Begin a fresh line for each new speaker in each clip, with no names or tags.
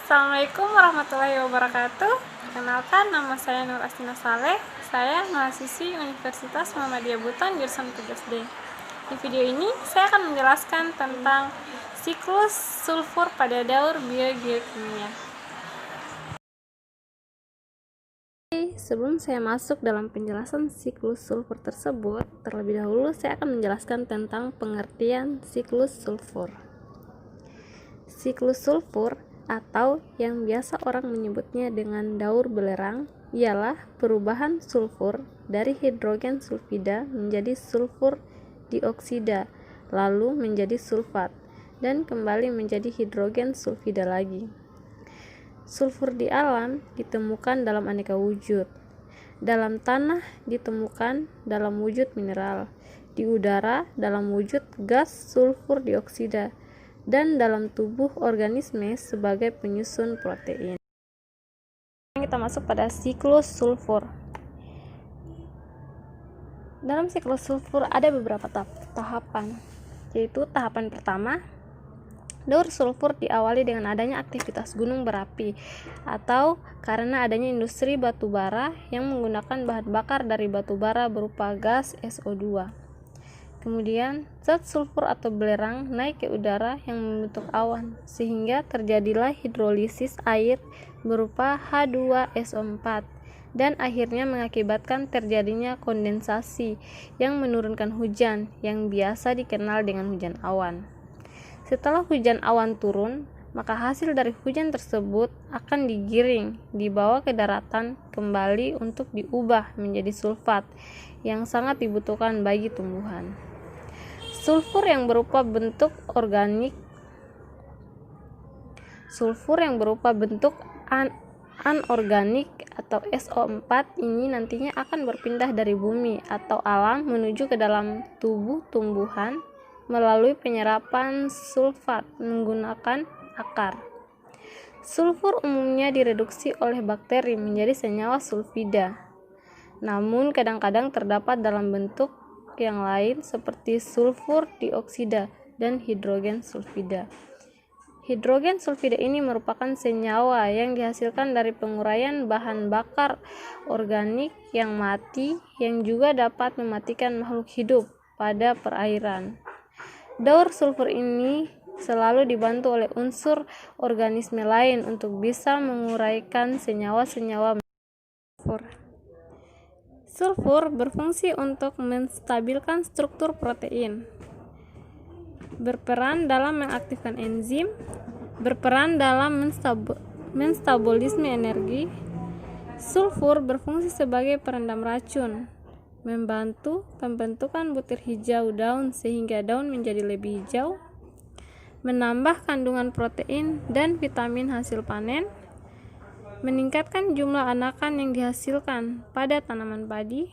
Assalamualaikum warahmatullahi wabarakatuh. Perkenalkan, nama saya Nur Astina Saleh. Saya mahasiswi Universitas Muhammadiyah Buton jurusan 17D. Di video ini saya akan menjelaskan tentang siklus sulfur pada daur biogeokimia. Sebelum saya masuk dalam penjelasan siklus sulfur tersebut, terlebih dahulu saya akan menjelaskan tentang pengertian siklus sulfur. Siklus sulfur atau yang biasa orang menyebutnya dengan daur belerang ialah perubahan sulfur dari hidrogen sulfida menjadi sulfur dioksida, lalu menjadi sulfat, dan kembali menjadi hidrogen sulfida lagi. Sulfur di alam ditemukan dalam aneka wujud. Dalam tanah ditemukan dalam wujud mineral, di udara dalam wujud gas sulfur dioksida, dan dalam tubuh organisme sebagai penyusun protein. Kita masuk pada siklus sulfur. Dalam siklus sulfur ada beberapa tahapan, yaitu tahapan pertama, daur sulfur diawali dengan adanya aktivitas gunung berapi atau karena adanya industri batu bara yang menggunakan bahan bakar dari batu bara berupa gas SO2. Kemudian, zat sulfur atau belerang naik ke udara yang membentuk awan, sehingga terjadilah hidrolisis air berupa H2SO4, dan akhirnya mengakibatkan terjadinya kondensasi yang menurunkan hujan, yang biasa dikenal dengan hujan awan. Setelah hujan awan turun, maka hasil dari hujan tersebut akan digiring, dibawa ke daratan kembali untuk diubah menjadi sulfat, yang sangat dibutuhkan bagi tumbuhan. Sulfur yang berupa bentuk anorganik atau SO4 ini nantinya akan berpindah dari bumi atau alam menuju ke dalam tubuh tumbuhan melalui penyerapan sulfat menggunakan akar. Sulfur umumnya direduksi oleh bakteri menjadi senyawa sulfida, namun kadang-kadang terdapat dalam bentuk yang lain seperti sulfur dioksida dan hidrogen sulfida. Hidrogen sulfida ini merupakan senyawa yang dihasilkan dari penguraian bahan bakar organik yang mati yang juga dapat mematikan makhluk hidup pada perairan. Daur sulfur ini selalu dibantu oleh unsur organisme lain untuk bisa menguraikan senyawa-senyawa sulfur. Sulfur berfungsi untuk menstabilkan struktur protein, berperan dalam mengaktifkan enzim, berperan dalam menstabolisme energi. Sulfur berfungsi sebagai peredam racun, membantu pembentukan butir hijau daun sehingga daun menjadi lebih hijau, menambah kandungan protein dan vitamin hasil panen, meningkatkan jumlah anakan yang dihasilkan pada tanaman padi,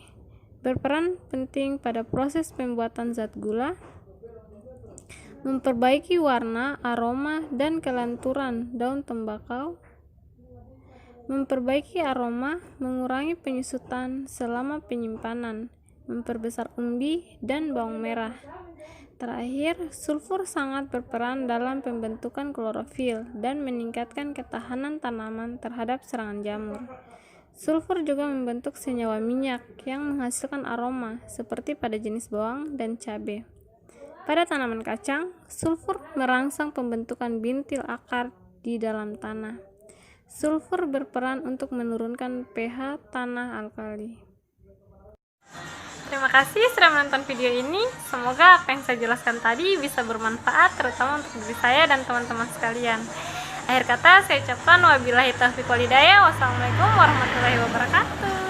berperan penting pada proses pembuatan zat gula, memperbaiki warna, aroma, dan kelenturan daun tembakau, memperbaiki aroma, mengurangi penyusutan selama penyimpanan, memperbesar umbi dan bawang merah. Terakhir, sulfur sangat berperan dalam pembentukan klorofil dan meningkatkan ketahanan tanaman terhadap serangan jamur. Sulfur juga membentuk senyawa minyak yang menghasilkan aroma seperti pada jenis bawang dan cabai. Pada tanaman kacang, sulfur merangsang pembentukan bintil akar di dalam tanah. Sulfur berperan untuk menurunkan pH tanah alkali. Terima kasih sudah menonton video ini. Semoga apa yang saya jelaskan tadi bisa bermanfaat, terutama untuk diri saya dan teman-teman sekalian. Akhir kata saya ucapkan wabillahi taufiq wal hidayah. Wassalamualaikum warahmatullahi wabarakatuh.